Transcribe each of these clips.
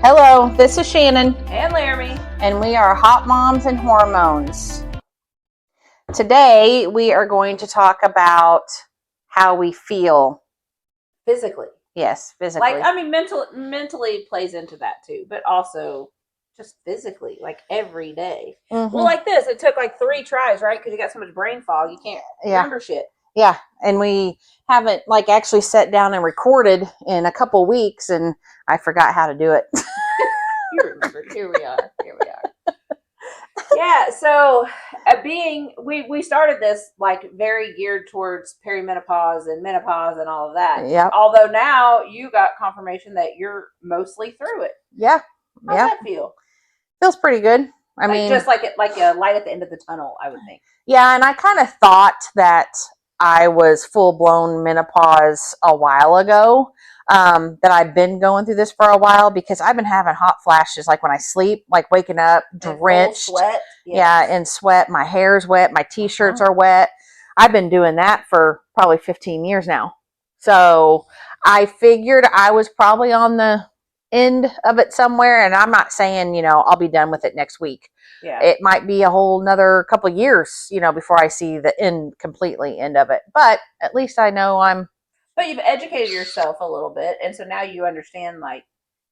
Hello, this is Shannon, and Laramie. and we are Hot Moms and Hormones. Today, we are going to talk about how we feel. Physically. Yes, physically. Mentally plays into that too, but also just physically, like every day. Mm-hmm. Well, like this, it took like 3 tries, right? Because you got so much brain fog, you can't remember shit. Yeah, and we haven't actually sat down and recorded in a couple weeks, and I forgot how to do it. You remembered. Here we are. Yeah, so we started this like very geared towards perimenopause and menopause and all of that. Yep. Although now you got confirmation that you're mostly through it. Yeah. How's that feel? Feels pretty good. I mean, just like a light at the end of the tunnel, I would think. Yeah, and I kind of thought that I was full-blown menopause a while ago, that I've been going through this for a while because I've been having hot flashes like when I sleep, like waking up drenched. Sweat. Yes. Yeah, in sweat. My hair's wet. My t-shirts are wet. I've been doing that for probably 15 years now. So I figured I was probably on the end of it somewhere, and I'm not saying, I'll be done with it next week. Yeah. It might be a whole another couple of years, before I see the completely end of it. But at least I know But you've educated yourself a little bit, and so now you understand, like,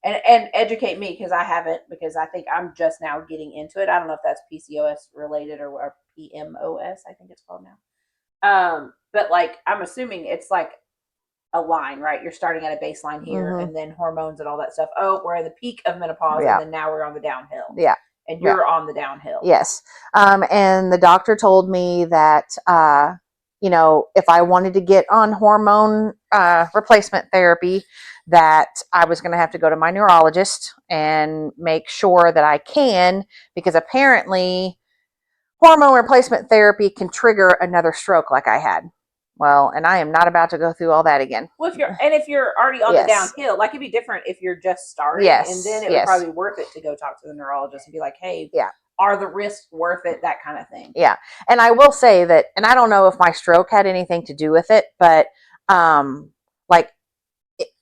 and educate me because I haven't, because I think I'm just now getting into it. I don't know if that's PCOS related or PMOS, I think it's called now. But like, I'm assuming it's like a line, right? You're starting at a baseline here, and then hormones and all that stuff. Oh, we're at the peak of menopause, and then now we're on the downhill. Yeah. And you're on the downhill. Yes. And the doctor told me that, if I wanted to get on hormone replacement therapy, that I was going to have to go to my neurologist and make sure that I can, because apparently hormone replacement therapy can trigger another stroke like I had. Well, and I am not about to go through all that again. Well, if you're already on the downhill, like, it'd be different if you're just starting, and then it would probably be worth it to go talk to the neurologist and be like, hey, are the risks worth it? That kind of thing. Yeah. And I will say that, and I don't know if my stroke had anything to do with it, but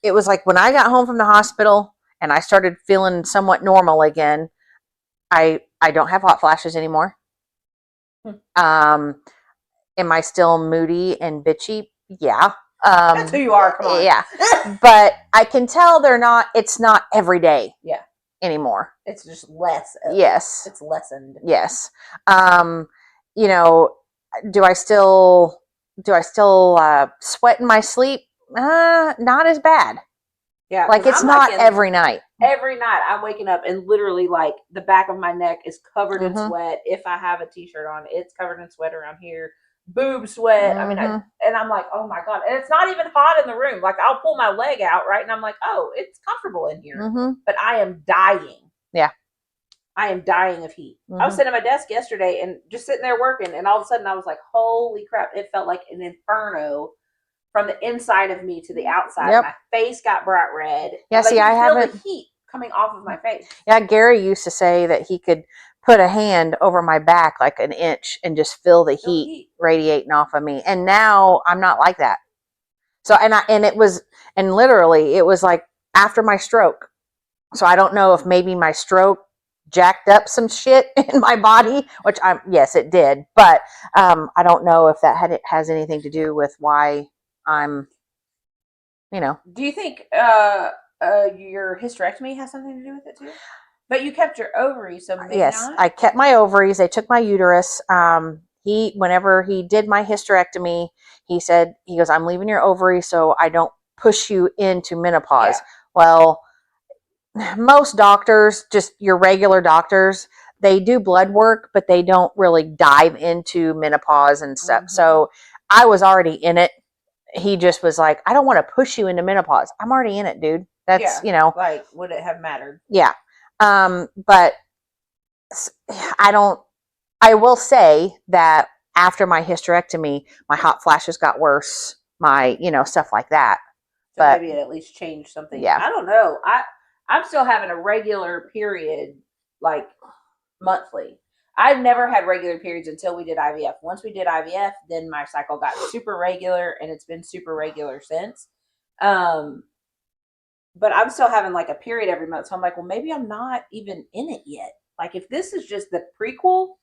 it was like when I got home from the hospital and I started feeling somewhat normal again, I don't have hot flashes anymore. Am I still moody and bitchy? Yeah. That's who you are. Come on. Yeah. But I can tell it's not every day. Yeah. Anymore. It's just less. Yes. It's lessened. Yes. Do I still sweat in my sleep? Not as bad. Yeah. Like, it's not every night. Every night I'm waking up and literally, like, the back of my neck is covered in sweat. If I have a t-shirt on, it's covered in sweat around here. Boob sweat. I mean, and I'm like, oh my God. And it's not even hot in the room. Like, I'll pull my leg out, right? And I'm like, oh, it's comfortable in here. But I am dying. Yeah. I am dying of heat. I was sitting at my desk yesterday and just sitting there working, and all of a sudden I was like, holy crap. It felt like an inferno from the inside of me to the outside. Yep. My face got bright red. Yeah, like, see, I haven't. The heat coming off of my face. Yeah, Gary used to say that he could put a hand over my back like an inch and just feel the heat radiating off of me. And now I'm not like that. So, and literally it was like after my stroke. So I don't know if maybe my stroke jacked up some shit in my body, which yes, it did. But I don't know if that has anything to do with why I'm, Do you think your hysterectomy has something to do with it too? But you kept your ovaries, so maybe yes, not? I kept my ovaries. They took my uterus. Whenever he did my hysterectomy, he goes, I'm leaving your ovaries so I don't push you into menopause. Yeah. Well, most doctors, just your regular doctors, they do blood work, but they don't really dive into menopause and stuff. So I was already in it. He just was like, I don't want to push you into menopause. I'm already in it, dude. That's, like, would it have mattered? Yeah. But I will say that after my hysterectomy, my hot flashes got worse, my, stuff like that. So but maybe it at least changed something. Yeah. I don't know. I'm still having a regular period, like, monthly. I've never had regular periods until we did IVF. Once we did IVF, then my cycle got super regular, and it's been super regular since. but I'm still having like a period every month. So I'm like, well, maybe I'm not even in it yet. Like, if this is just the prequel,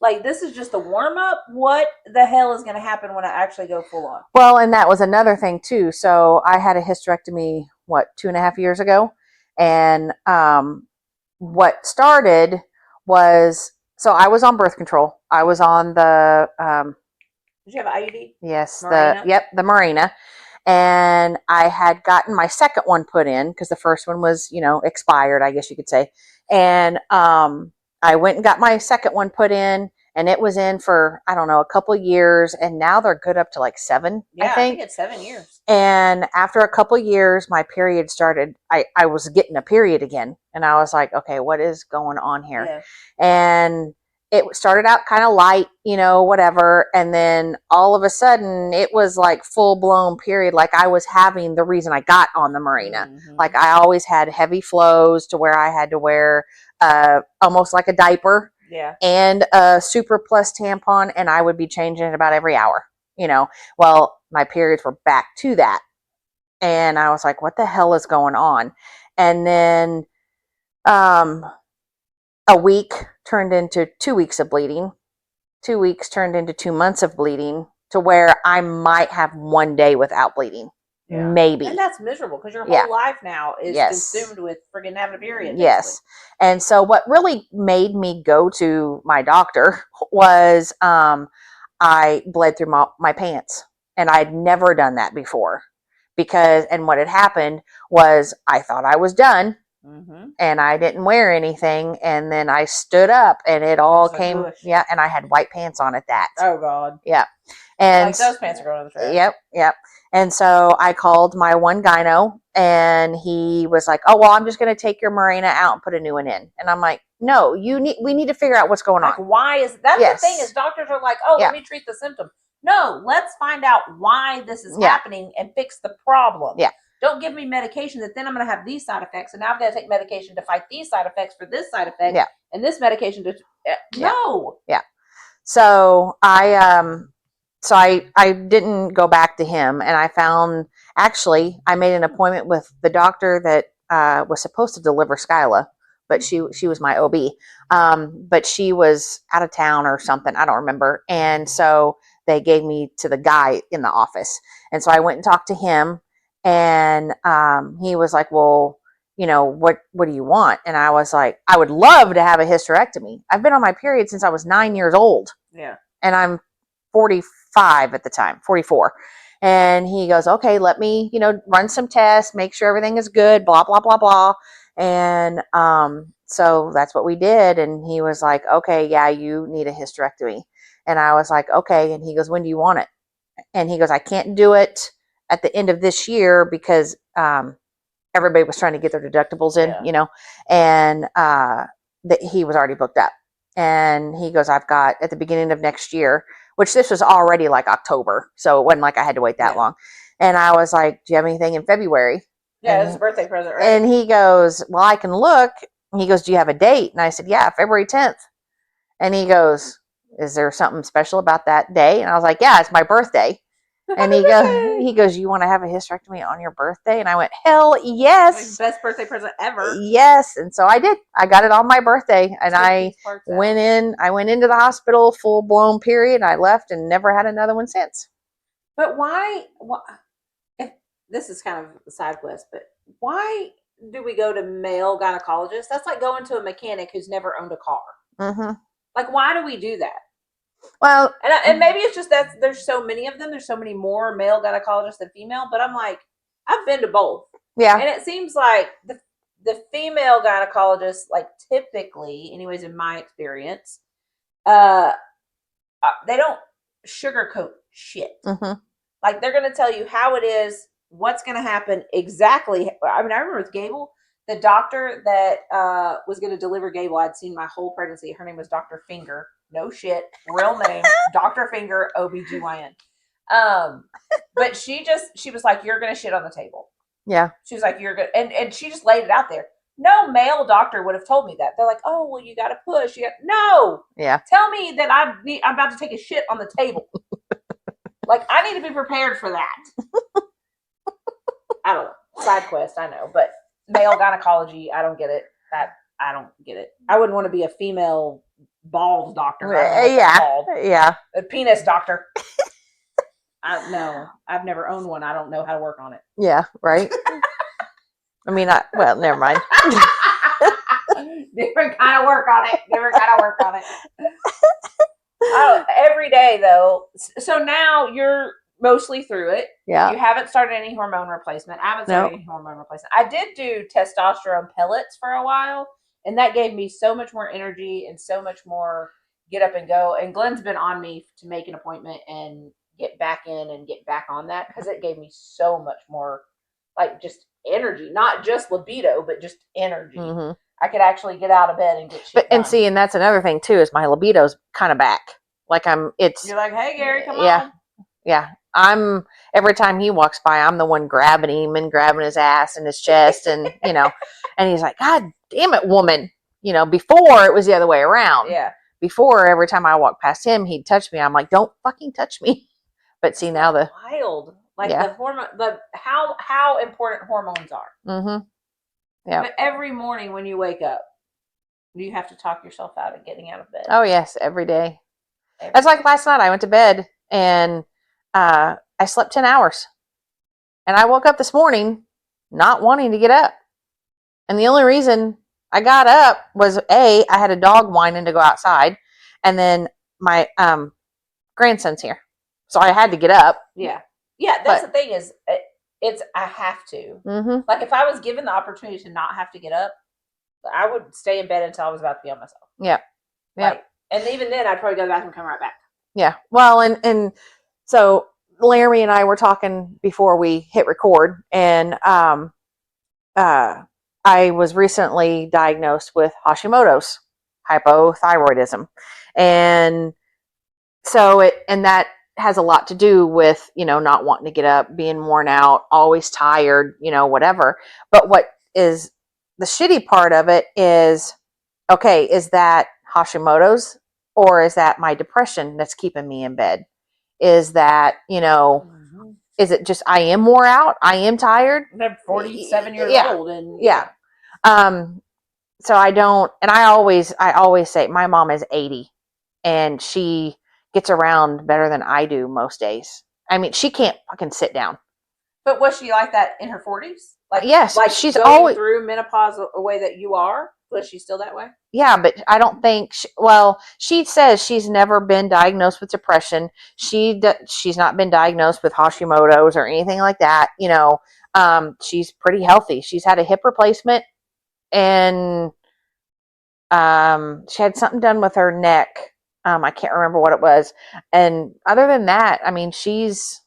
like this is just the warm up, what the hell is going to happen when I actually go full on? Well, and that was another thing too. So I had a hysterectomy, what, 2.5 years ago? And what started was, so I was on birth control. I was on the, Did you have an IUD? yes, Mirena? the Mirena. And I had gotten my second one put in because the first one was, expired, I guess you could say. And I went and got my second one put in, and it was in for, I don't know, a couple years. And now they're good up to like 7, Yeah, I think. it's 7 years. And after a couple years, my period started. I was getting a period again. And I was like, okay, what is going on here? Yeah. And it started out kind of light, whatever. And then all of a sudden it was like full blown period. Like I was having the reason I got on the Mirena. Mhm. Like I always had heavy flows to where I had to wear almost like a diaper Yeah. and a Super Plus tampon. And I would be changing it about every hour, Well, my periods were back to that. And I was like, what the hell is going on? And then a week turned into 2 weeks of bleeding. 2 weeks turned into 2 months of bleeding, to where I might have one day without bleeding. Yeah. Maybe. And that's miserable because your whole Yeah. life now is Yes. consumed with friggin' having a period. Yes. Basically. And so what really made me go to my doctor was I bled through my pants. And I'd never done that before. And what had happened was I thought I was done. Mm-hmm. And I didn't wear anything, and then I stood up, and it all came. Yeah, and I had white pants on at that. Oh God. Yeah, and like those pants are going to the trash. Yep. And so I called my one gyno, and he was like, "Oh well, I'm just going to take your Mirena out and put a new one in." And I'm like, "No, we need to figure out what's going on. Why is that? Yes. The thing is, doctors are like, "Oh, let me treat the symptom." No, let's find out why this is happening and fix the problem. Yeah. Don't give me medication that then I'm going to have these side effects, and now I've got to take medication to fight these side effects for this side effect, and this medication to no. Yeah. So I didn't go back to him, and I found, actually I made an appointment with the doctor that was supposed to deliver Skyla, but she was my OB, but she was out of town or something, I don't remember, and so they gave me to the guy in the office, and so I went and talked to him. And he was like, well, what do you want? And I was like, I would love to have a hysterectomy. I've been on my period since I was 9 years old. Yeah. And I'm 45 at the time, 44. And he goes, okay, let me, run some tests, make sure everything is good, blah, blah, blah, blah. And so that's what we did. And he was like, okay, yeah, you need a hysterectomy. And I was like, okay. And he goes, when do you want it? And he goes, I can't do it at the end of this year because everybody was trying to get their deductibles in, and he was already booked up. And he goes, I've got at the beginning of next year, which this was already like October, so it wasn't like I had to wait that long. And I was like, do you have anything in February? Yeah, it's a birthday present, right? And he goes, well, I can look. He goes, do you have a date? And I said, yeah, February 10th. And he goes, is there something special about that day? And I was like, yeah, it's my birthday. And he goes, you want to have a hysterectomy on your birthday? And I went, hell yes. Best birthday present ever. Yes. And so I did. I got it on my birthday, and I went into the hospital, full blown period. I left and never had another one since. But why if this is kind of a side quest, but why do we go to male gynecologists? That's like going to a mechanic who's never owned a car. Mm-hmm. Like, why do we do that? Well, and maybe it's just that there's so many of them. There's so many more male gynecologists than female. But I'm like, I've been to both. Yeah. And it seems like the female gynecologists, like typically, anyways, in my experience, they don't sugarcoat shit. Mm-hmm. Like, they're going to tell you how it is, what's going to happen exactly. I mean, I remember with Gable, the doctor that was going to deliver Gable, I'd seen my whole pregnancy. Her name was Dr. Finger. No shit. Real name. Dr. Finger, OBGYN. But she was like, you're going to shit on the table. Yeah. She was like, you're good. And she just laid it out there. No male doctor would have told me that. They're like, oh, well, you got to push. No. Yeah. Tell me that I'm about to take a shit on the table. Like, I need to be prepared for that. I don't know. Side quest, I know, but male gynecology, I don't get it. I don't get it. I wouldn't want to be a female balls doctor. I don't know what that's called. Yeah. A penis doctor. No, I've never owned one. I don't know how to work on it. Yeah, right. I mean, well, never mind. Different kind of work on it. Oh, every day though. So now you're mostly through it. Yeah. You haven't started any hormone replacement. I haven't started any hormone replacement. I did do testosterone pellets for a while, and that gave me so much more energy and so much more get up and go. And Glenn's been on me to make an appointment and get back in and get back on that because it gave me so much more, like, just energy, not just libido, but just energy. Mm-hmm. I could actually get out of bed and get shit done. And see, and that's another thing too, is my libido's kind of back. Like You're like, hey Gary, come on. Yeah. Every time he walks by, I'm the one grabbing him and grabbing his ass and his chest and, and he's like, God damn it, woman. Before it was the other way around. Yeah. Before, every time I walked past him, he'd touch me. I'm like, don't fucking touch me. But see, now wild. Like the hormone, how important hormones are. Mm-hmm. Yeah. But every morning when you wake up, you have to talk yourself out of getting out of bed. Oh yes, every day. That's like last night. I went to bed and I slept 10 hours, and I woke up this morning not wanting to get up. And the only reason I got up was I had a dog whining to go outside, and then my grandson's here, so I had to get up. Yeah. That's the thing is, I have to. Mm-hmm. Like if I was given the opportunity to not have to get up, I would stay in bed until I was about to be on myself. Yeah. And even then, I'd probably go to the bathroom and come right back. Yeah. Well, and so Laramie and I were talking before we hit record, and I was recently diagnosed with Hashimoto's, hypothyroidism, and so that has a lot to do with not wanting to get up, being worn out, always tired, whatever. But what is the shitty part of it is, okay, is that Hashimoto's, or is that my depression that's keeping me in bed? Is that, Mm-hmm. Is it just I am wore out? I am tired? I'm 47 years old. And yeah. So I don't, and I always say my mom is 80 and she gets around better than I do most days. I mean, she can't fucking sit down. But was she like that in her 40s? Yes, like she's going always through menopause a way that you are. Was she still that way? Yeah, but I don't think. She says she's never been diagnosed with depression. She's not been diagnosed with Hashimoto's or anything like that. She's pretty healthy. She's had a hip replacement, and she had something done with her neck. I can't remember what it was. And other than that, I mean, she's.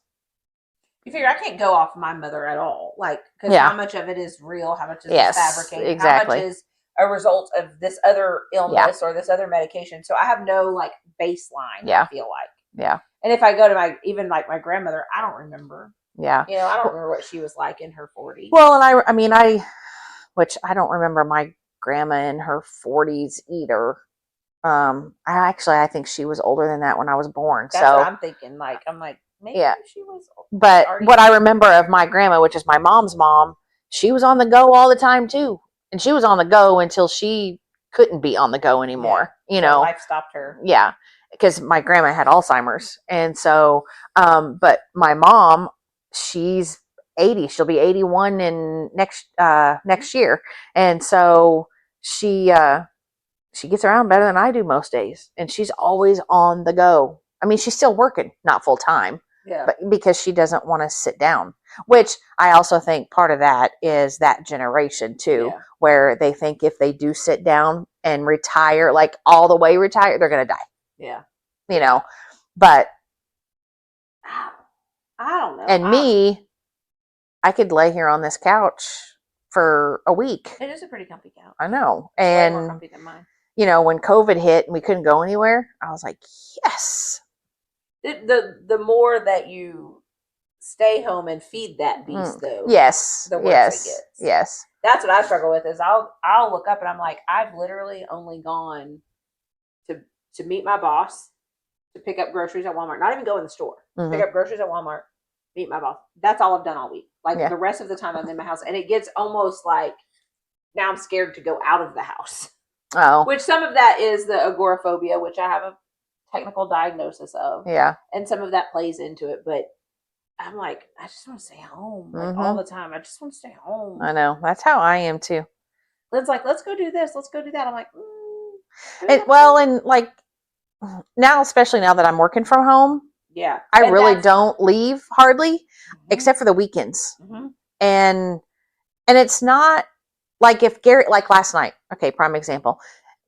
You figure I can't go off my mother at all, because how much of it is real, how much is fabricated, exactly. How much is a result of this other illness or this other medication. So I have no baseline. I feel like. Yeah. And if I go to my grandmother, I don't remember. Yeah. I don't remember what she was like in her 40s. Well, and which I don't remember my grandma in her 40s either. I think she was older than that when I was born. That's what I'm thinking. I'm like, maybe she was. But what I remember of my grandma, which is my mom's mom, she was on the go all the time too. And she was on the go until she couldn't be on the go anymore. Life stopped her. Yeah. Because my grandma had Alzheimer's. And so, but my mom, she's 80. She'll be 81 in next year. And so she gets around better than I do most days. And she's always on the go. I mean, she's still working, not full time. Yeah. But because she doesn't want to sit down, which I also think part of that is that generation too, where they think if they do sit down and retire, all the way retire, they're going to die. Yeah. But I don't know. And I could lay here on this couch for a week. It is a pretty comfy couch. I know. It's and way more comfy than mine. When COVID hit and we couldn't go anywhere, I was like, yes. The more that you stay home and feed that beast, though, yes, the worse it gets. Yes. That's what I struggle with. Is I'll look up and I'm like, I've literally only gone to meet my boss, to pick up groceries at Walmart. Not even go in the store. Mm-hmm. Pick up groceries at Walmart, meet my boss. That's all I've done all week. Like Yeah. the rest of the time I'm in my house, and it gets almost like now I'm scared to go out of the house. Oh, Which some of that is the agoraphobia, which I have a technical diagnosis of, yeah. and some of that plays into it. But I'm like, I just want to stay home, like all the time. I just want to stay home. I know. That's how I am too. Lynn's like, let's go do this, let's go do that. I'm like, And like now, especially now that I'm working from home, yeah, I and really that's- don't leave hardly, Mhm. except for the weekends. Mhm. And it's not like if Gary, like last night, okay, prime example.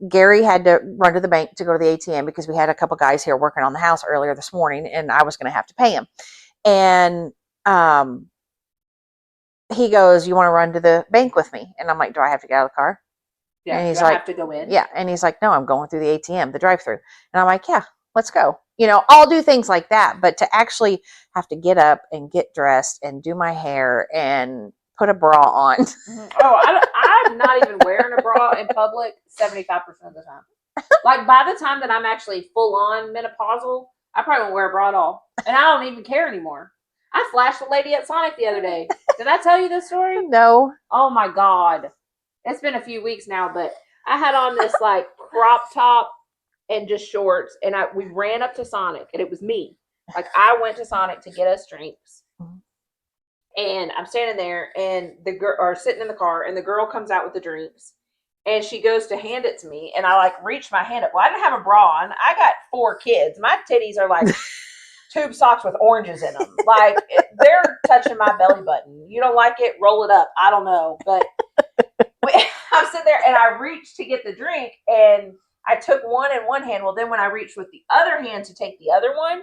Gary had to run to the bank to go to the ATM because we had a couple guys here working on the house earlier this morning, and I was going to have to pay him. And he goes, "You want to run to the bank with me?" And I'm like, "Do I have to get out of the car?" Yeah, and he's do I like, have to go in? Yeah. And he's like, "No, I'm going through the ATM, the drive-through." And I'm like, "Yeah, let's go." I'll do things like that, but to actually have to get up and get dressed and do my hair and put a bra on. Mhm. Oh, I'm not even wearing a bra in public 75% of the time. Like by the time that I'm actually full on menopausal, I probably won't wear a bra at all, and I don't even care anymore. I flashed a lady at Sonic the other day. Did I tell you this story? No. Oh my god, it's been a few weeks now, but I had on this like crop top and just shorts, and we ran up to Sonic, and it was me. Like I went to Sonic to get us drinks, and I'm standing there, and the girl are sitting in the car, and the girl comes out with the drinks, and she goes to hand it to me, and I like reach my hand up. Well, I didn't have a bra on. I got 4 kids. My titties are like tube socks with oranges in them. Like they're touching my belly button. You don't like it? Roll it up. I don't know, but I'm sitting there, and I reached to get the drink, and I took one in one hand. Well, then when I reached with the other hand to take the other one,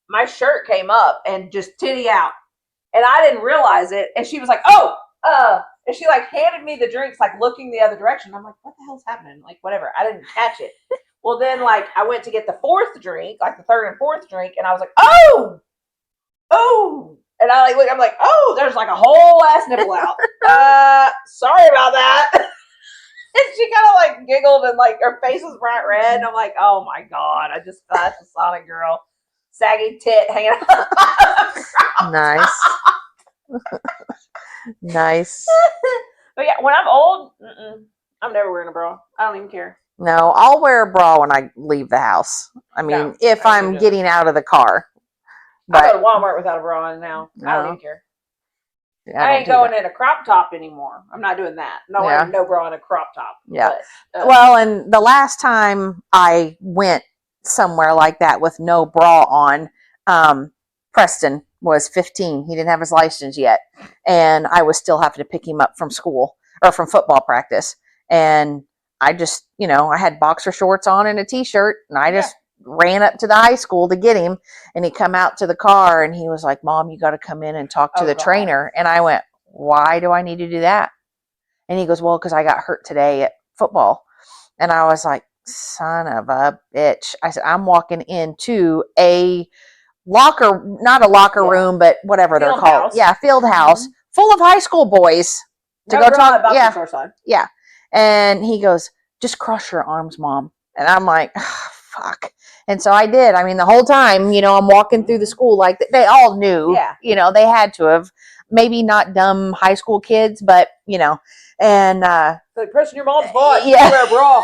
my shirt came up and just titty out. And I didn't realize it. And she was like, and she like handed me the drinks, like looking the other direction. I'm like, what the hell's happening? Like, whatever. I didn't catch it. Well, then like I went to get the 4th drink, like the 3rd and 4th drink. And I was like, oh. And I like, look, I'm like, oh, there's like a whole ass nipple out. Sorry about that. And she kind of like giggled and like her face was bright red. And I'm like, oh my God, I just flashed a Sonic girl. Saggy tit hanging out. Nice. Nice. But yeah, when I'm old, I'm never wearing a bra. I don't even care. No, I'll wear a bra when I leave the house. I mean, No, if I don't I'm do getting out of the car. I But go to Walmart without a bra on now. I don't No. even care. I I don't ain't do going that. in a crop top anymore. I'm not doing that. No, Yeah. wearing no bra in a crop top. Yeah. But, Well, and the last time I went somewhere like that with no bra on, Preston was 15. He didn't have his license yet. And I was still having to pick him up from school or from football practice. And I just, I had boxer shorts on and a t-shirt, and I just ran up to the high school to get him. And he come out to the car, and he was like, "Mom, you got to come in and talk to the trainer." And I went, "Why do I need to do that?" And he goes, "Well, because I got hurt today at football." And I was like, "Son of a bitch." I said, "I'm walking into a locker, not a locker room, but whatever they're Field called. house. Yeah, field house full of high school boys to no go bra talk. about Yeah, the short side. yeah." And he goes, "Just cross your arms, Mom." And I'm like, oh, fuck. And so I did. I mean, the whole time, I'm walking through the school like they all knew. Yeah. They had to have. Maybe not dumb high school kids, but and Like pressing your mom's butt. Yeah. Wear a bra.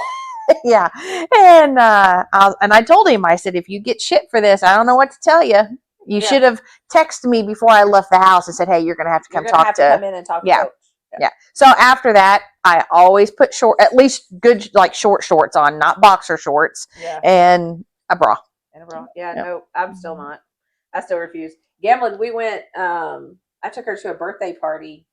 yeah. And I told him, I said, "If you get shit for this, I don't know what to tell you. You should have texted me before I left the house and said, 'Hey, you're going to have to come talk to come in and talk to Coach.'" Yeah. So after that, I always put at least good, like short shorts on, not boxer shorts, Yeah. and a bra. And a bra. Yeah, Yep. no, I'm still not. I still refuse. Gambling, we went, I took her to a birthday party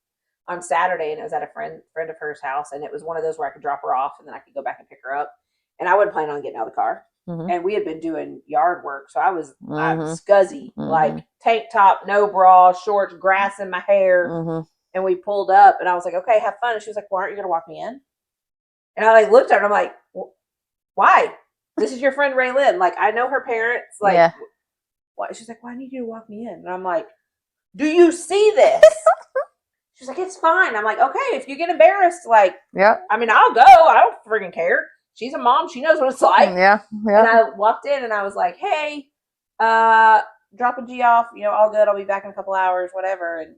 on Saturday, and it was at a friend of hers house, and it was one of those where I could drop her off and then I could go back and pick her up. And I wasn't planning on getting out of the car. Mhm. And we had been doing yard work, so I'm Mhm. scuzzy, Mhm. like tank top, no bra, shorts, grass in my hair. Mhm. And we pulled up, and I was like, "Okay, have fun." And she was like, "Well, aren't you going to walk me in?" And I like looked at her, and I'm like, "Why? This is your friend Raylyn. Like, I know her parents. Like, Yeah. what?" She's like, "Why need you to walk me in?" And I'm like, "Do you see this?" She's like, "It's fine." I'm like, "Okay, if you get embarrassed, like, Yep. I mean, I'll go. I don't freaking care. She's a mom. She knows what it's like." Yeah. And I walked in, and I was like, "Hey, dropping G off. All good. I'll be back in a couple hours, whatever." And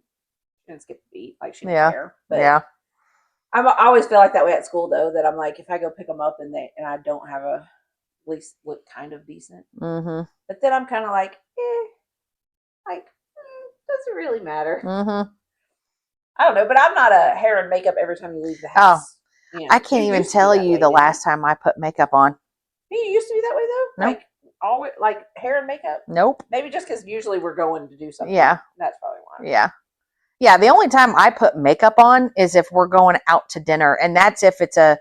She didn't skip a beat. Like she didn't Yeah. care. But Yeah. I always feel like that way at school though. That I'm like, if I go pick them up and I don't have at least look kind of decent. Mm-hmm. But then I'm kind of like, does it really matter? Mm-hmm. I don't know, but I'm not a hair and makeup every time you leave the house. You know, I can't even tell you the last time I put makeup on. You used to be that way though. Nope. Like always, like hair and makeup. Nope. Maybe just because usually we're going to do something. Yeah. That's probably why. Yeah. Yeah. The only time I put makeup on is if we're going out to dinner, and that's if it's a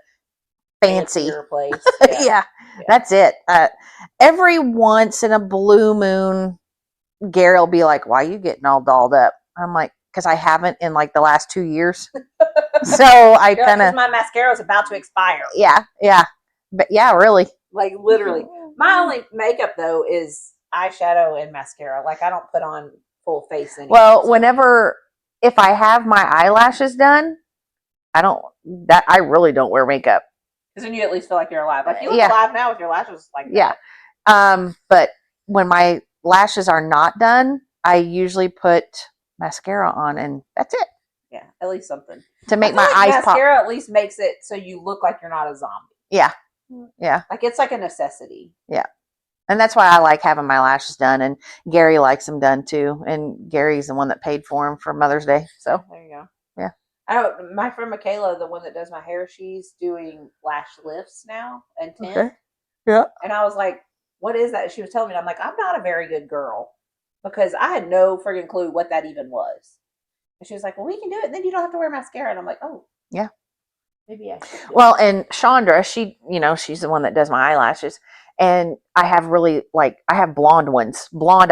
fancy place. Yeah. That's it. Every once in a blue moon, Gary will be like, "Why are you getting all dolled up?" I'm like, "Because I haven't in like the last 2 years." So I kind of, my mascara is about to expire. Yeah. But yeah, really. Like literally. My only makeup though is eyeshadow and mascara. Like I don't put on full face anymore. Well, if I have my eyelashes done, I really don't wear makeup. Because then you at least feel like you're alive. Like you look alive now with your lashes like that. Yeah. But when my lashes are not done, I usually put mascara on, and that's it. Yeah, at least something. To make my eyes pop. Mascara at least makes it so you look like you're not a zombie. Yeah. Yeah. Like it's like a necessity. Yeah. And that's why I like having my lashes done, and Gary likes them done too. And Gary's the one that paid for them for Mother's Day. So there you go. Yeah. My friend Michaela, the one that does my hair, she's doing lash lifts now and tint. Okay. Yeah. And I was like, what is that? She was telling me, I'm like, I'm not a very good girl because I had no friggin' clue what that even was. And she was like, well, we can do it. And then you don't have to wear mascara. And I'm like, oh. Yeah. Maybe I should. Well, and Chandra, she's the one that does my eyelashes. And I have I have blonde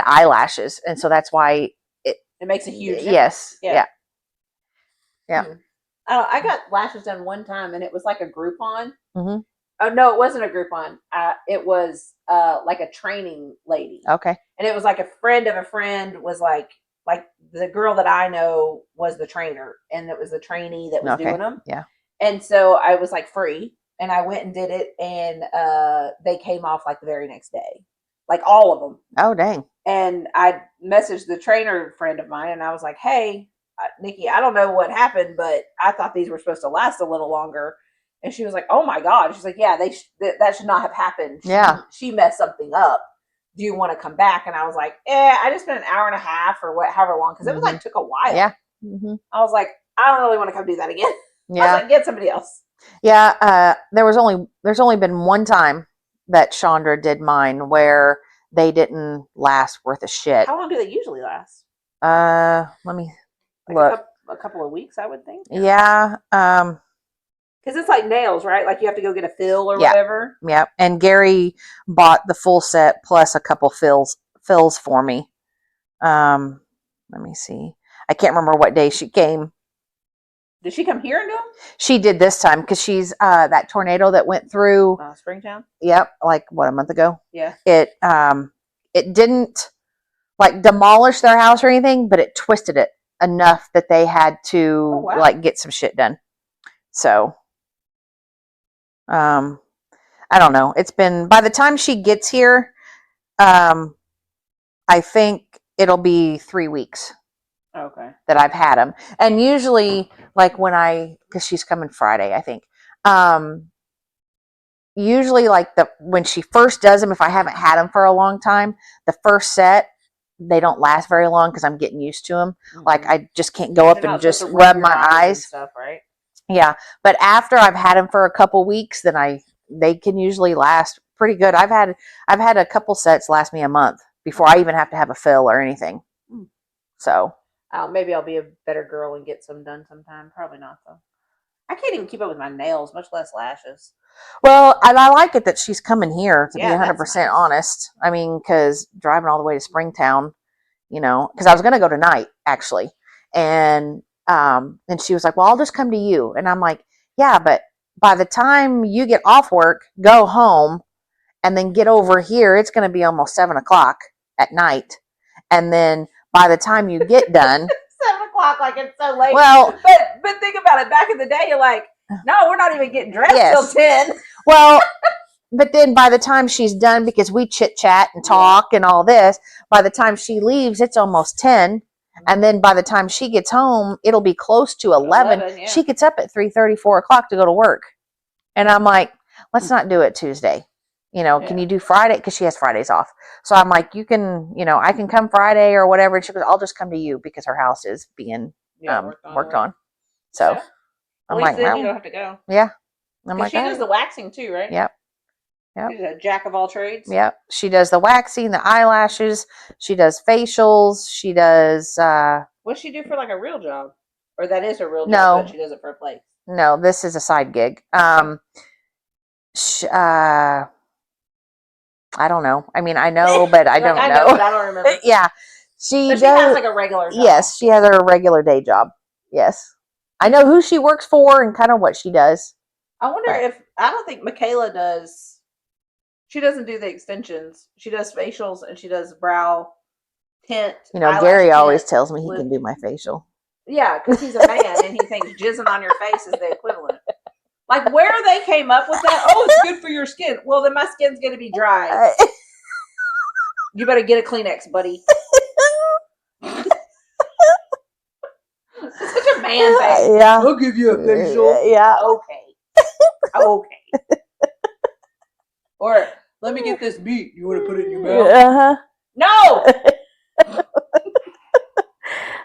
eyelashes. And so that's why it makes a huge difference. Yes. Yeah. I got lashes done one time and it was like a Groupon. Mm-hmm. Oh, no, it wasn't a Groupon. It was like a training lady. Okay. And it was like a friend of a friend was like the girl that I know was the trainer and it was the trainee that was doing them. Yeah. And so I was like free and I went and did it and they came off like the very next day. Like all of them. Oh, dang. And I messaged the trainer friend of mine and I was like, hey, Nikki, I don't know what happened, but I thought these were supposed to last a little longer. And she was like, oh my God. She's like, yeah, that should not have happened. She messed something up. Do you want to come back? And I was like, I just spent an hour and a half or however long. Cause it was like, took a while. Yeah. Mm-hmm. I was like, I don't really want to come do that again. Yeah. I was like, get somebody else. Yeah. There's only been one time that Chandra did mine where they didn't last worth a shit. How long do they usually last? Let me look. A couple of weeks, I would think. Yeah. Because it's like nails, right? Like you have to go get a fill or whatever. Yeah. And Gary bought the full set plus a couple fills for me. Let me see. I can't remember what day she came. Did she come here and do them? She did this time because she's that tornado that went through Springtown. Yep, like a month ago. Yeah. It didn't like demolish their house or anything, but it twisted it enough that they had to like get some shit done. So, I don't know. It's been by the time she gets here, I think it'll be 3 weeks. Okay. That I've had them. And usually like because she's coming Friday, I think. Usually like when she first does them, if I haven't had them for a long time, the first set, they don't last very long because I'm getting used to them. Mm-hmm. Like I just can't go up and just rub my eyes. And stuff, right? Yeah. But after I've had them for a couple weeks, then they can usually last pretty good. I've had a couple sets last me a month before I even have to have a fill or anything. So maybe I'll be a better girl and get some done sometime. Probably not though. I can't even keep up with my nails, much less lashes. Well, and I like it that she's coming here, to be 100% nice. honest. I mean, because driving all the way to Springtown, because I was going to go tonight, actually. And she was like, well, I'll just come to you. And I'm like, yeah, but by the time you get off work, go home, and then get over here, it's going to be almost 7 o'clock at night. And then by the time you get done... 7 o'clock, like it's so late. Well, but think about it. Back in the day, you're like, no, we're not even getting dressed till 10. Well, but then by the time she's done, because we chit chat and talk and all this, by the time she leaves, it's almost 10. And then by the time she gets home, it'll be close to 11. 11, yeah. She gets up at 3:30, 4 o'clock to go to work. And I'm like, let's not do it Tuesday. You know, can Yeah. you do Friday? Because she has Fridays off. So I'm like, you can, you know, I can come Friday or whatever. And she goes, I'll just come to you because her house is being worked on. So Yeah. I'm At least like, then you well, don't have to go. yeah. I'm 'Cause like, she does the waxing too, right? Yep. Yep. She's a jack of all trades. Yep. She does the waxing, the eyelashes. She does facials. She does. What's she do for like a real job? Or that is her real No. job, but she does it for a place. No, this is a side gig. I don't know. I mean, I know, but I don't I know. but I don't remember. Yeah. She So does. she has like a regular job. Yes, she has her regular day job. Yes. I know who she works for and kind of what she does. I wonder But- if I don't think Michaela does. She doesn't do the extensions. She does facials and she does brow tint. You know, eyelash Gary tint, always tells me he lip- can do my facial. Yeah, because he's a man and he thinks jizzing on your face is the equivalent. Like where they came up with that? Oh, it's good for your skin. Well, then my skin's gonna be dry. You better get a Kleenex, buddy. It's such a man thing. Yeah. I'll give you a facial. Yeah. Okay. Okay. Or let me get this meat. You want to put it in your mouth? Uh-huh. No.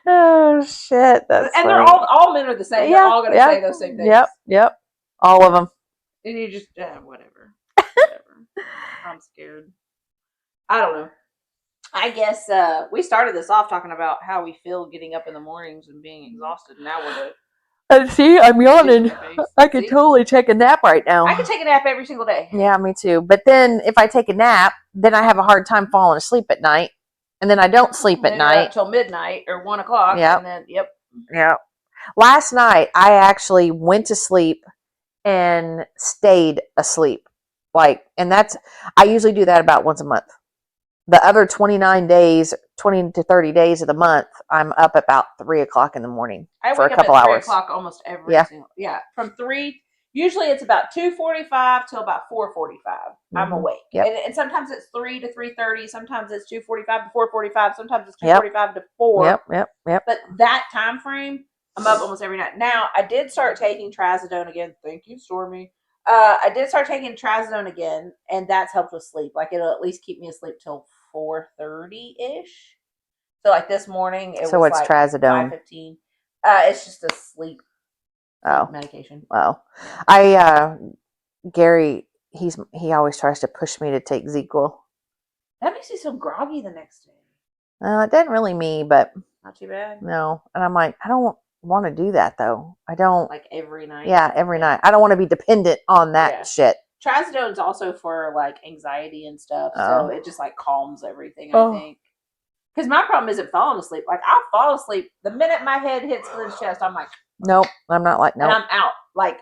Oh shit! That's And funny. they're all men are the same. They're all gonna say those same things. Yep. All of them. And you just whatever. I'm scared. I don't know. I guess we started this off talking about how we feel getting up in the mornings and being exhausted. Now we're good. And see, I'm yawning. I could See? totally take a nap right now. I could take a nap every single day. Yeah, me too. But then if I take a nap, then I have a hard time falling asleep at night. And then I don't sleep at night till midnight or 1 o'clock. Yep. And then yep. Yeah. Last night I actually went to sleep and stayed asleep. And I usually do that about once a month. The other 29 days, 20 to 30 days of the month, I'm up about 3 o'clock in the morning for a couple up at 3 hours. o'clock almost every Yeah. single from 3. Usually it's about 2:45 till about 4:45. I'm Mhm. awake. Yep. And sometimes it's 3 to 3:30. Sometimes it's 2:45 to 4:45. Sometimes it's 2:45 to 4. Yep. But that time frame, I'm up almost every night. Now, I did start taking trazodone again. Thank you, Stormy. I did start taking trazodone again, and that's helped with sleep. Like, it'll at least keep me asleep till 4:30-ish. So, like, this morning, it So was what's like trazodone? 5:15. It's just a sleep medication. Well, Gary, he always tries to push me to take ZzzQuil. That makes you so groggy the next day. It doesn't really me, but Not too bad. no. And I'm like, I don't want to do that though. I don't. Like every night. Yeah, every night. I don't want to be dependent on that shit. Trazodone's also for like anxiety and stuff, Oh. so it just like calms everything. Oh. I think. Because my problem isn't falling asleep. Like I'll fall asleep the minute my head hits Glenn's chest. I'm like, Nope. I'm not like and nope. I'm out. Like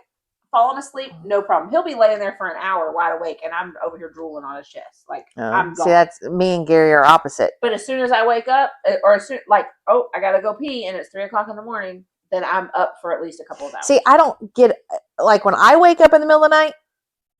falling asleep, no problem. He'll be laying there for an hour wide awake, and I'm over here drooling on his chest. Like I'm gone. See, that's me and Gary are opposite. But as soon as I wake up, or as soon like, oh, I gotta go pee, and it's 3 o'clock in the morning, then I'm up for at least a couple of hours. See, I don't get like when I wake up in the middle of the night,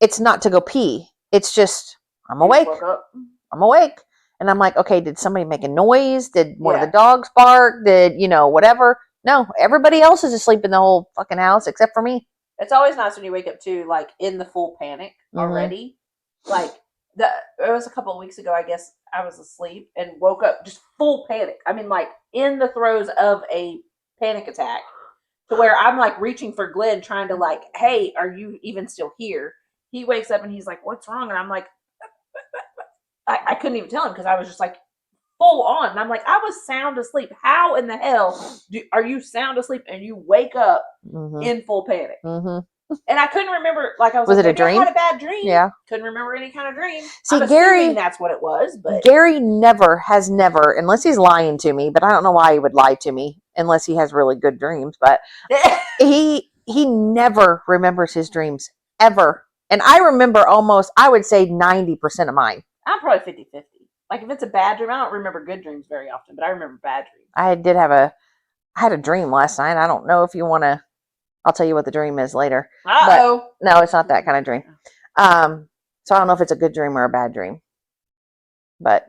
it's not to go pee. It's just I'm awake. Woke up. I'm awake. And I'm like, okay, did somebody make a noise? Did one of Yeah. the dogs bark? Did, whatever? No, everybody else is asleep in the whole fucking house except for me. It's always nice when you wake up too, like in the full panic already. Like it was a couple of weeks ago, I guess I was asleep and woke up just full panic. I mean, like in the throes of a panic attack, to where I'm like reaching for Glenn, trying to like, hey, are you even still here? He wakes up and he's like, what's wrong? And I'm like, I couldn't even tell him because I was just like full on. And I'm like, I was sound asleep. How in the hell are you sound asleep and you wake up in full panic? And I couldn't remember. Like I was Was like, it a maybe I dream? had a bad dream. Yeah. Couldn't remember any kind of dream. See, I'm Gary- assuming that's what it was. But Gary has never, unless he's lying to me, but I don't know why he would lie to me unless he has really good dreams, but he never remembers his dreams ever. And I remember almost, I would say 90% of mine. I'm probably 50-50. Like if it's a bad dream, I don't remember good dreams very often, but I remember bad dreams. I had a dream last night. I don't know if you want to, I'll tell you what the dream is later. Uh-oh. No, it's not that kind of dream. So I don't know if it's a good dream or a bad dream, but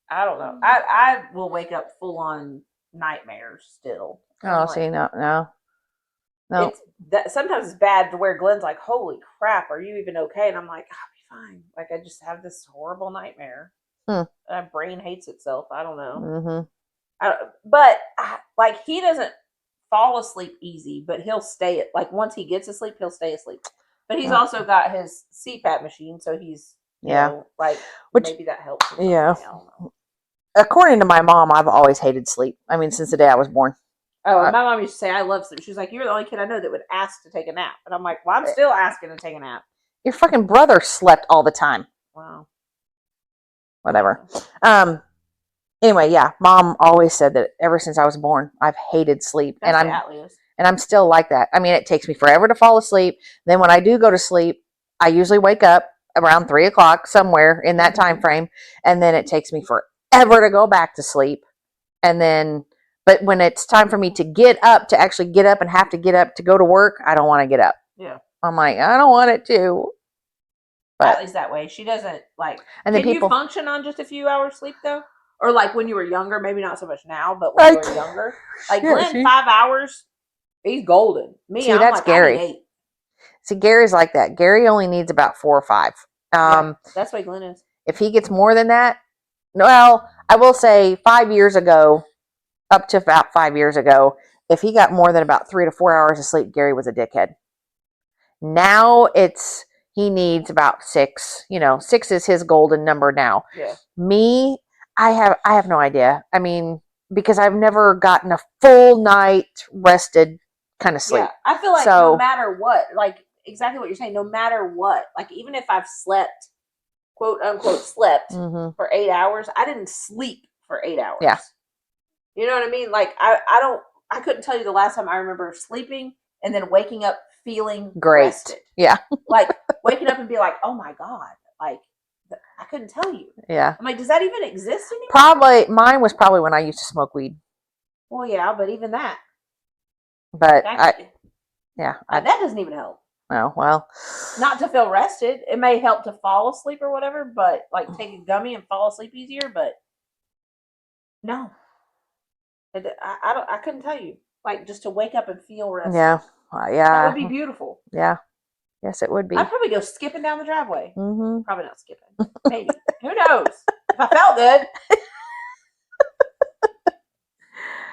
I don't know. I will wake up full on nightmares still. Oh, I'm see, like, no. it's that sometimes it's bad to where Glenn's like, "Holy crap, are you even okay?" And I'm like, "I'll be fine." Like I just have this horrible nightmare. My brain hates itself. I don't know. Mm-hmm. But like he doesn't fall asleep easy, but he'll stay at like once he gets asleep, he'll stay asleep. But he's also got his CPAP machine, so he's you know, like maybe that helps. Yeah. According to my mom, I've always hated sleep. I mean, since the day I was born. Oh, and my mom used to say, I love sleep. She's like, you're the only kid I know that would ask to take a nap. And I'm like, well, I'm still asking to take a nap. Your fucking brother slept all the time. Wow. Whatever. Anyway, yeah, mom always said that ever since I was born, I've hated sleep. That's and I'm still like that. I mean, it takes me forever to fall asleep. Then when I do go to sleep, I usually wake up around 3:00, somewhere in that time frame. And then it takes me forever to go back to sleep. And then, but when it's time for me to actually get up and have to get up to go to work, I don't want to get up. Yeah. I'm like, I don't want it to. But at least that way. She doesn't like, and can you function on just a few hours sleep though? Or like when you were younger, maybe not so much now, but when you were younger, like Glenn, 5 hours, he's golden. Me, see, I'm that's like, Gary. I need 8. See, Gary's like that. Gary only needs about 4 or 5. That's why Glenn is. If he gets more than that, well, I will say 5 years ago, up to about 5 years ago, if he got more than about 3 to 4 hours of sleep, Gary was a dickhead. Now he needs about 6. 6 is his golden number now. Yeah. Me, I have no idea. I mean, because I've never gotten a full night rested kind of sleep. Yeah, I feel like no matter what, like exactly what you're saying, no matter what, like even if I've slept, quote unquote, for 8 hours, I didn't sleep for 8 hours. Yeah. You know what I mean? Like I couldn't tell you the last time I remember sleeping and then waking up feeling great. Rested. Yeah. Like waking up and be like, oh my God, like I couldn't tell you. Yeah. I'm like, does that even exist anymore? Probably, mine was probably when I used to smoke weed. Well, yeah, but even that. But that doesn't even help. Oh, well. Not to feel rested. It may help to fall asleep or whatever, but like take a gummy and fall asleep easier, but no. I couldn't tell you. Like just to wake up and feel rested. Yeah. Yeah. That would be beautiful. Yeah. Yes, it would be. I'd probably go skipping down the driveway. Mm-hmm. Probably not skipping. Maybe. Who knows? If I felt good.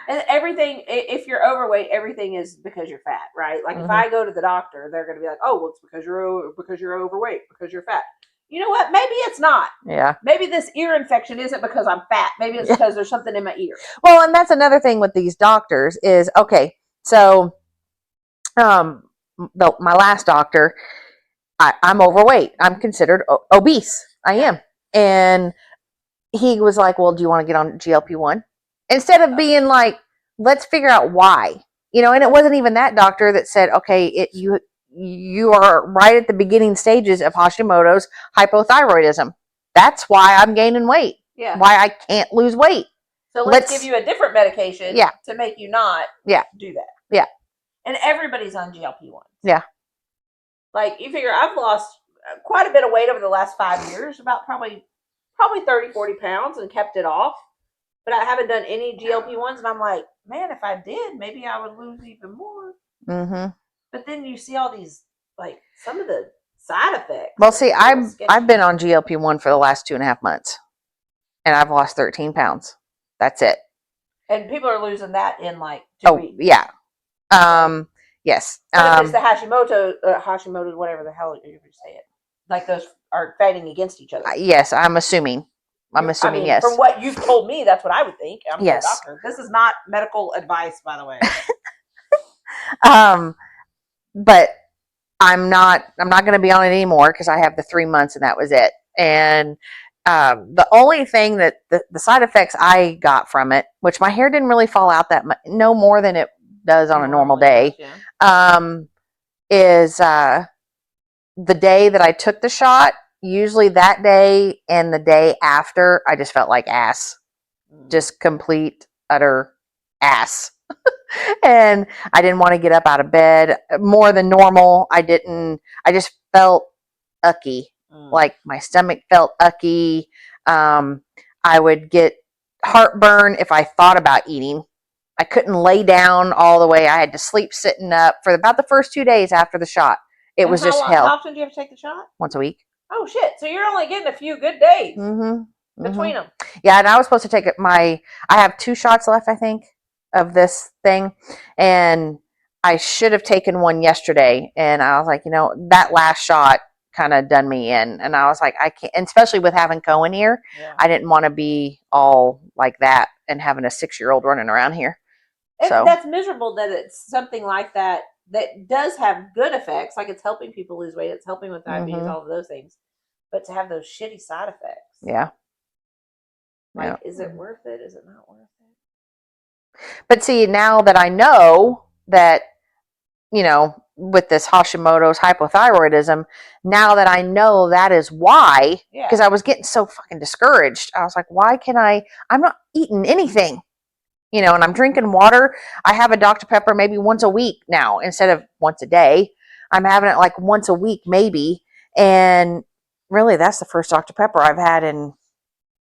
And everything, if you're overweight, everything is because you're fat, right? Like if I go to the doctor, they're going to be like, "Oh, well, it's because you're overweight, because you're fat." You know what? Maybe it's not. Yeah. Maybe this ear infection isn't because I'm fat. Maybe it's because there's something in my ear. Well, and that's another thing with these doctors is, okay, so my last doctor, I'm overweight. I'm considered obese. I am. And he was like, well, do you want to get on GLP-1? Instead of being like, let's figure out why. And it wasn't even that doctor that said, okay, you are right at the beginning stages of Hashimoto's hypothyroidism. That's why I'm gaining weight. Yeah. Why I can't lose weight. So let's give you a different medication to make you not do that. Yeah. And everybody's on GLP-1. Yeah. Like you figure I've lost quite a bit of weight over the last 5 years, about probably 30, 40 pounds, and kept it off. But I haven't done any GLP-1s, and I'm like, man, if I did, maybe I would lose even more. Mm-hmm. But then you see all these, like, some of the side effects. Well, see, I've been on GLP-1 for the last 2.5 months, and I've lost 13 pounds. That's it. And people are losing that in, like, 2 weeks. Yeah. Yes. But if it's the Hashimoto's, whatever the hell you say it. Like, those are fighting against each other. Yes, I'm assuming. Yes. From what you've told me, that's what I would think. I'm yes. a doctor. This is not medical advice, by the way. But I'm not going to be on it anymore because I have the 3 months and that was it. And the only thing that the side effects I got from it, which my hair didn't really fall out that much, no more than it does on a normal day, is the day that I took the shot. Usually that day and the day after, I just felt like ass. Just complete, utter ass. And I didn't want to get up out of bed more than normal. I just felt ucky. Like my stomach felt ucky. I would get heartburn if I thought about eating. I couldn't lay down all the way. I had to sleep sitting up for about the first 2 days after the shot. It was just hell. How often do you have to take the shot? Once a week. Oh shit! So you're only getting a few good days between them. Yeah, and I was supposed to take I have 2 shots left, I think, of this thing, and I should have taken one yesterday, and I was like, that last shot kind of done me in, and I was like, I can't, and especially with having Cohen here, I didn't want to be all like that and having a 6-year-old running around here. So that's miserable that it's something like that does have good effects, like it's helping people lose weight, it's helping with diabetes, all of those things, but to have those shitty side effects. Yeah. Like, is it worth it? Is it not worth it? But see, now that I know that, with this Hashimoto's hypothyroidism, now that I know that is why, because I was getting so fucking discouraged. I was like, why can I'm not eating anything, and I'm drinking water. I have a Dr. Pepper maybe once a week now instead of once a day. I'm having it like once a week maybe. And really, that's the first Dr. Pepper I've had in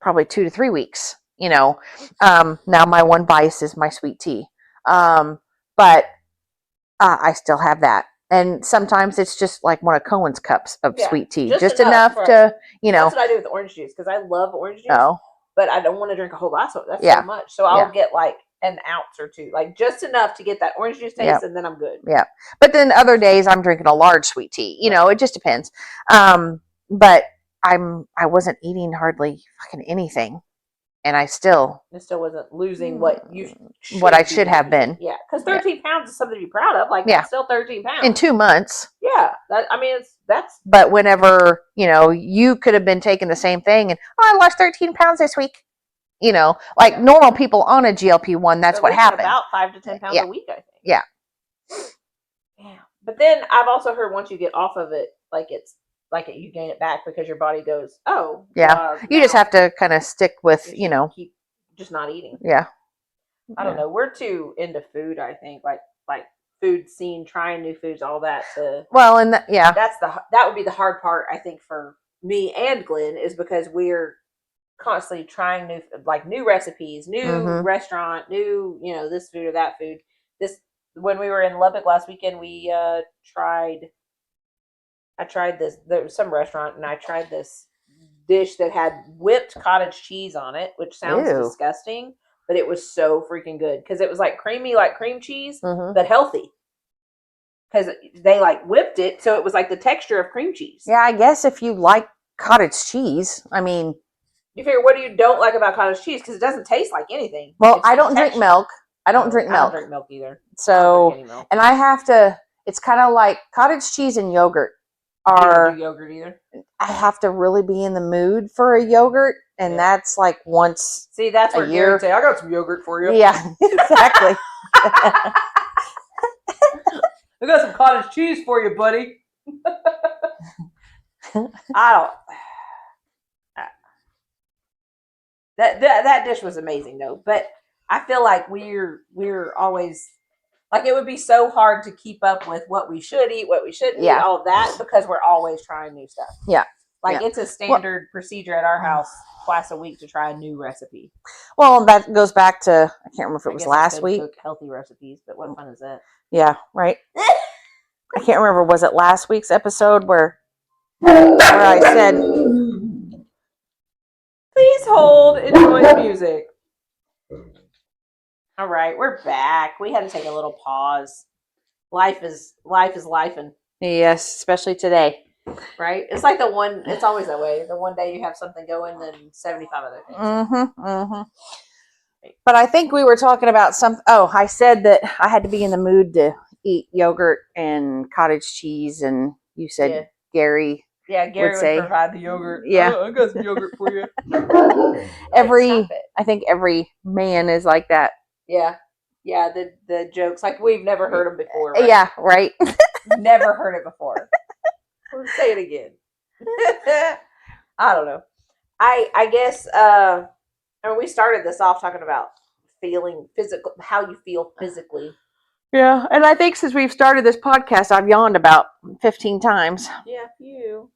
probably 2 to 3 weeks, now my one vice is my sweet tea. But I still have that. And sometimes it's just like one of Cohen's cups of sweet tea, just enough to, That's what I do with orange juice, because I love orange juice. Oh. But I don't want to drink a whole glass of it. That's so much. So I'll get like an ounce or 2, like just enough to get that orange juice taste, and then I'm good. Yeah. But then other days I'm drinking a large sweet tea. It just depends. But I wasn't eating hardly fucking anything. And I still wasn't losing what I should have been. Yeah, because 13 pounds is something to be proud of. Like, that's still 13 pounds in 2 months. Yeah, that's. But whenever you could have been taking the same thing, and I lost 13 pounds this week. Normal people on a GLP-1, that's what happens. About 5 to 10 pounds a week, I think. Yeah. Yeah, but then I've also heard once you get off of it, you gain it back because your body goes, oh. Yeah. You just have to kind of stick with, keep just not eating. Yeah. I don't know. We're too into food, I think. Like food scene, trying new foods, all that. Well, and that would be the hard part, I think, for me and Glenn, is because we're constantly trying new recipes, new restaurant, new, this food or that food. When we were in Lubbock last weekend, I tried this. There was some restaurant, and I tried this dish that had whipped cottage cheese on it, which sounds disgusting, but it was so freaking good because it was like creamy, like cream cheese, but healthy. Because they whipped it, so it was like the texture of cream cheese. Yeah, I guess if you like cottage cheese, I mean, you figure, what do you don't like about cottage cheese? Because it doesn't taste like anything. Well, I don't drink milk. I don't drink milk. I don't drink milk either. So, and I have to. It's kind of like cottage cheese and yogurt. You don't do yogurt either? I have to really be in the mood for a yogurt, and that's like once. See, that's where Gary would say, I got some yogurt for you. Yeah, exactly. I got some cottage cheese for you, buddy. That dish was amazing though, but I feel like we're always like, it would be so hard to keep up with what we should eat, what we shouldn't eat, all of that, because we're always trying new stuff. Yeah. It's a standard procedure at our house twice a week to try a new recipe. Well, that goes back to, I can't remember if it was last week. Cook healthy recipes, but what fun is that? Yeah, right. I can't remember, was it last week's episode where I said, please hold, enjoy the music. All right, we're back. We had to take a little pause. Life is lifing. Yes, especially today. Right? It's like it's always that way. The one day you have something going, then 75 other things. But I think we were talking about I said that I had to be in the mood to eat yogurt and cottage cheese, and you said Gary. Yeah, Gary would provide the yogurt. Yeah. Oh, I got some yogurt for you. I think every man is like that. Yeah. Yeah, the jokes, like we've never heard them before. Right? Yeah, right. Never heard it before. We'll say it again. I don't know. I guess we started this off talking about feeling physical, how you feel physically. Yeah, and I think since we've started this podcast, I've yawned about 15 times. Yeah, a few.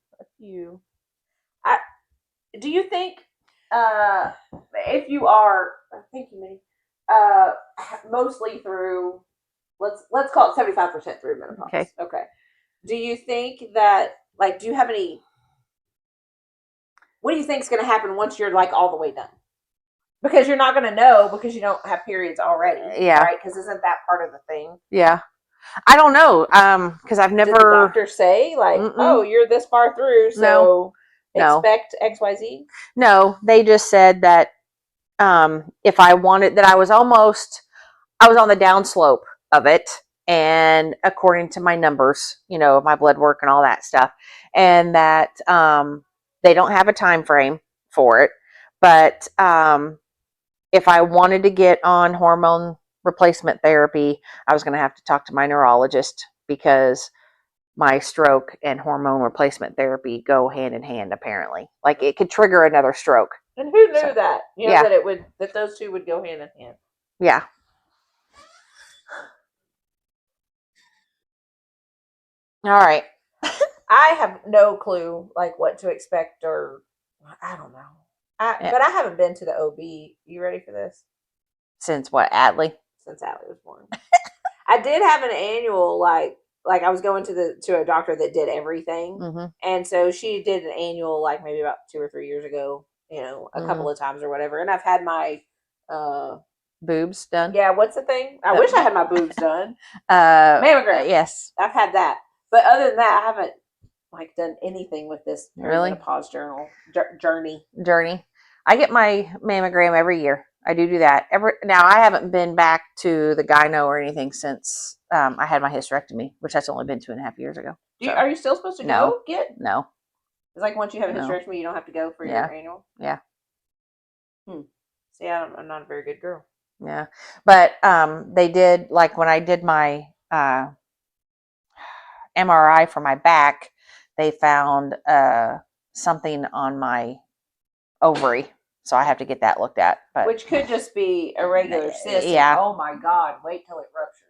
Do you think if you are, thank you, Minnie. mostly through, let's call it 75% through menopause. Okay. Okay. Do you think that, like, do you have any, what do you think is going to happen once you're like all the way done? Because you're not going to know because you don't have periods already. Yeah. Right? Because isn't that part of the thing? Yeah. I don't know. Because I've never. Did the doctor say, like, oh, you're this far through, so No. expect XYZ? No, they just said that if I wanted, that I was on the downslope of it. And according to my numbers, my blood work and all that stuff, and that they don't have a time frame for it. But if I wanted to get on hormone replacement therapy, I was going to have to talk to my neurologist because my stroke and hormone replacement therapy go hand in hand, apparently. Like, it could trigger another stroke. And who knew that? That those two would go hand in hand. Yeah. All right. I have no clue, like, what to expect, or I don't know. But I haven't been to the OB. You ready for this? Since what, Atlee? Since Atlee was born. I did have an annual, like I was going to a doctor that did everything, and so she did an annual, like, maybe about 2 or 3 years ago. A couple of times or whatever, and I've had my boobs done. Yeah, what's the thing? I wish I had my boobs done. Mammogram. Yes, I've had that, but other than that, I haven't like done anything with this menopause journey. I get my mammogram every year. I do that. Now I haven't been back to the gyno or anything since I had my hysterectomy, which that's only been 2.5 years ago. Are you still supposed to go get? No. It's like once you have a hysterectomy, you don't have to go for your annual. Yeah. See, I'm not a very good girl. Yeah, but they did, like, when I did my MRI for my back, they found something on my ovary, so I have to get that looked at. But which could just be a regular cyst. Yeah. Oh my God! Wait till it ruptures.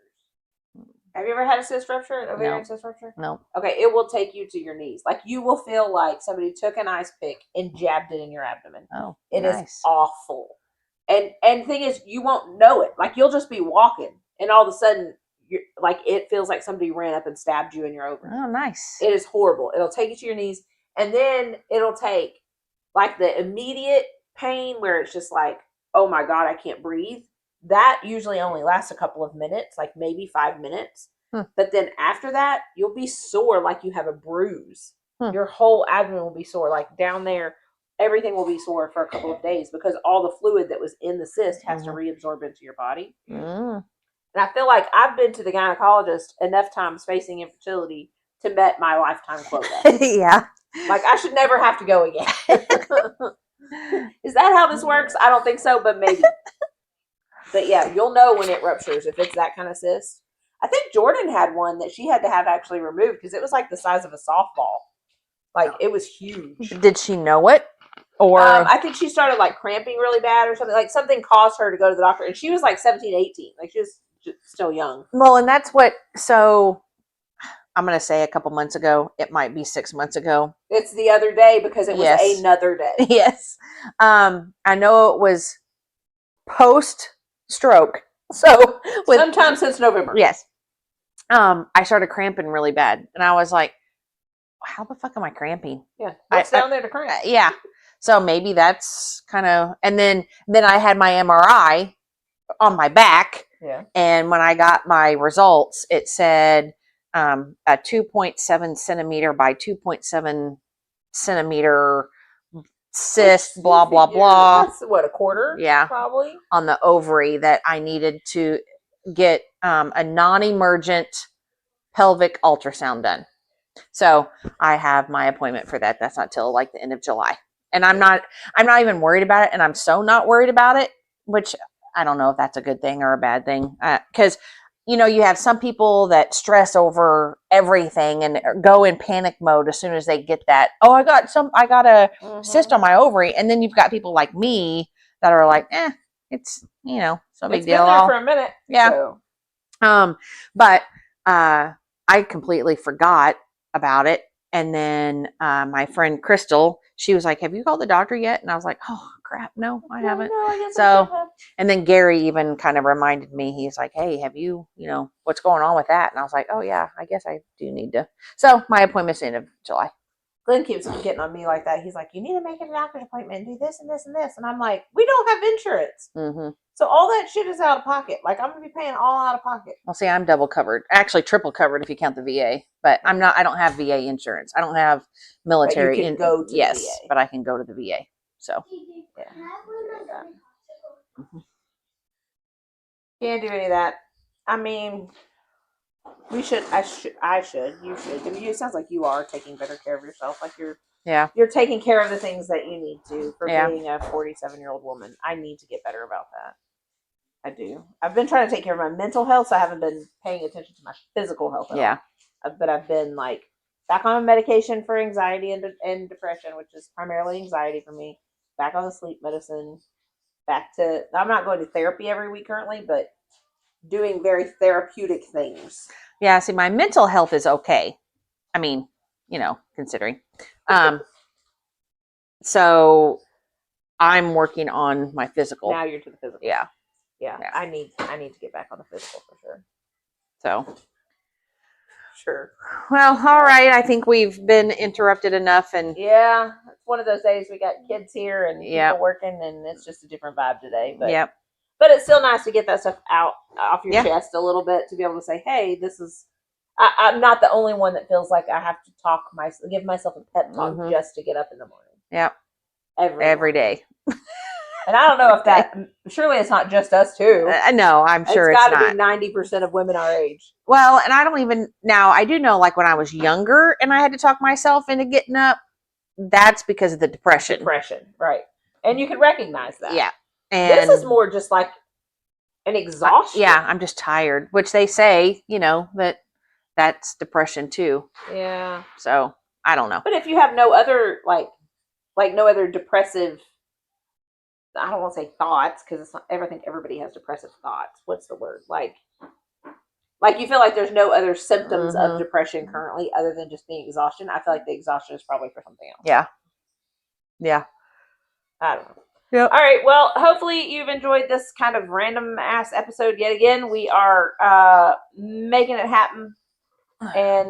Have you ever had a cyst rupture, an ovarian cyst rupture? No. Okay, it will take you to your knees. Like, you will feel like somebody took an ice pick and jabbed it in your abdomen. Oh, it is awful. And the thing is, you won't know it. Like, you'll just be walking, and all of a sudden, it feels like somebody ran up and stabbed you in your ovary. Oh, nice. It is horrible. It'll take you to your knees, and then it'll take, like, the immediate pain where it's just like, oh my God, I can't breathe. That usually only lasts a couple of minutes, like maybe 5 minutes. But then after that, you'll be sore like you have a bruise. Your whole abdomen will be sore, like down there. Everything will be sore for a couple of days because all the fluid that was in the cyst has to reabsorb into your body. And I feel like I've been to the gynecologist enough times facing infertility to met my lifetime quota. Yeah. Like, I should never have to go again. Is that how this works? I don't think so, but maybe. But yeah, you'll know when it ruptures if it's that kind of cyst. I think Jordan had one that she had to have actually removed because it was like the size of a softball. Like, it was huge. Did she know it? Or I think she started like cramping really bad or something. Like, something caused her to go to the doctor, and she was like 17, 18. Like, she was still young. Well, and that's what. So I'm going to say a couple months ago. It might be 6 months ago. It's the other day because it was another day. Yes. I know it was post stroke. So sometime since November. Yes. I started cramping really bad, and I was like, how the fuck am I cramping? Yeah. What's down there to cramp? Yeah. So maybe that's kind of, and then I had my MRI on my back. Yeah. And when I got my results, it said a 2.7 centimeter by 2.7 centimeter cyst, blah, blah, blah. That's what, a quarter? Yeah. Probably. On the ovary that I needed to get a non-emergent pelvic ultrasound done. So I have my appointment for that. That's not till like the end of July. And I'm not even worried about it. And I'm so not worried about it, which I don't know if that's a good thing or a bad thing. Because, you have some people that stress over everything and go in panic mode as soon as they get that. Oh, I got a cyst on my ovary. And then you've got people like me that are like, it's, no big deal. Been there for a minute. Yeah. So. But I completely forgot about it And then my friend Crystal, she was like, "Have you called the doctor yet?" And I was like, "Oh crap, no, I haven't." No, I guess I So, should have. and then Gary even kind of reminded me. He's like, "Hey, have you, what's going on with that?" And I was like, "Oh yeah, I guess I do need to." So my appointment's the end of July. Glenn keeps getting on me like that. He's like, "You need to make a doctor's appointment and do this and this and this." And I'm like, "We don't have insurance. Mm-hmm. So all that shit is out of pocket. Like, I'm going to be paying all out of pocket." Well, see, I'm double covered. Actually, triple covered if you count the VA. But I'm not. I don't have VA insurance. I don't have military. But you can go to the yes, VA. but I can go to the VA. So Yeah. Can't do any of that. I mean, we should. I should. You should. I mean, it sounds like you are taking better care of yourself. Like yeah, you're taking care of the things that you need to for Yeah. being a 47-year-old woman. I need to get better about that. I do. I've been trying to take care of my mental health, so I haven't been paying attention to my physical health at yeah, all. But I've been like back on medication for anxiety and depression, which is primarily anxiety for me. Back on the sleep medicine. Back to, I'm not going to therapy every week currently, but doing very therapeutic things. yeah. See, my mental health is okay. I mean, considering. So I'm working on my physical. Now you're to the physical. Yeah. Yeah. I need to get back on the physical for sure. So. Sure. Well, all right. I think we've been interrupted enough, and Yeah, it's one of those days we got kids here and Yep. people working, and it's just a different vibe today. But yep, but it's still nice to get that stuff off your Yeah. chest a little bit, to be able to say, "Hey, this is." I'm not the only one that feels like I have to give myself a pep talk Mhm. just to get up in the morning. Yep. Every every morning. day. And I don't know if that. Surely it's not just us too. No, I'm sure it's it's got to not. be 90% of women our age. Well, and I don't even now. I do know, like when I was younger and I had to talk myself into getting up. That's because of the depression. Depression, right? And you can recognize that. Yeah, and this is more just like an exhaustion. Yeah, I'm just tired. Which they say, that's depression too. Yeah. So I don't know. But if you have no other like no other depressive, I don't want to say thoughts, because it's not. I think everybody has depressive thoughts. What's the word? Like you feel like there's no other symptoms of Mhm. depression currently other than just the exhaustion. I feel like the exhaustion is probably for something else. Yeah. Yeah. I don't know. Yep. All right. Well, hopefully you've enjoyed this kind of random ass episode yet again. We are making it happen. And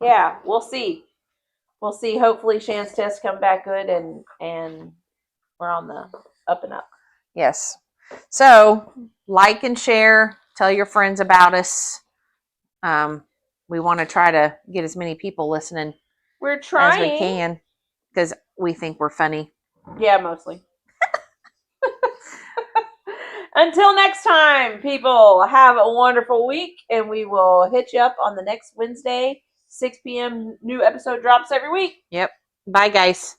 yeah, we'll see. We'll see. Hopefully Shan's tests come back good, and we're on the up and up. Yes. So like and share. Tell your friends about us. We want to try to get as many people listening We're trying as we can, because we think we're funny. Yeah, mostly. Until next time, people, have a wonderful week, and we will hit you up on the next Wednesday, 6 p.m. New episode drops every week. Yep. Bye, guys.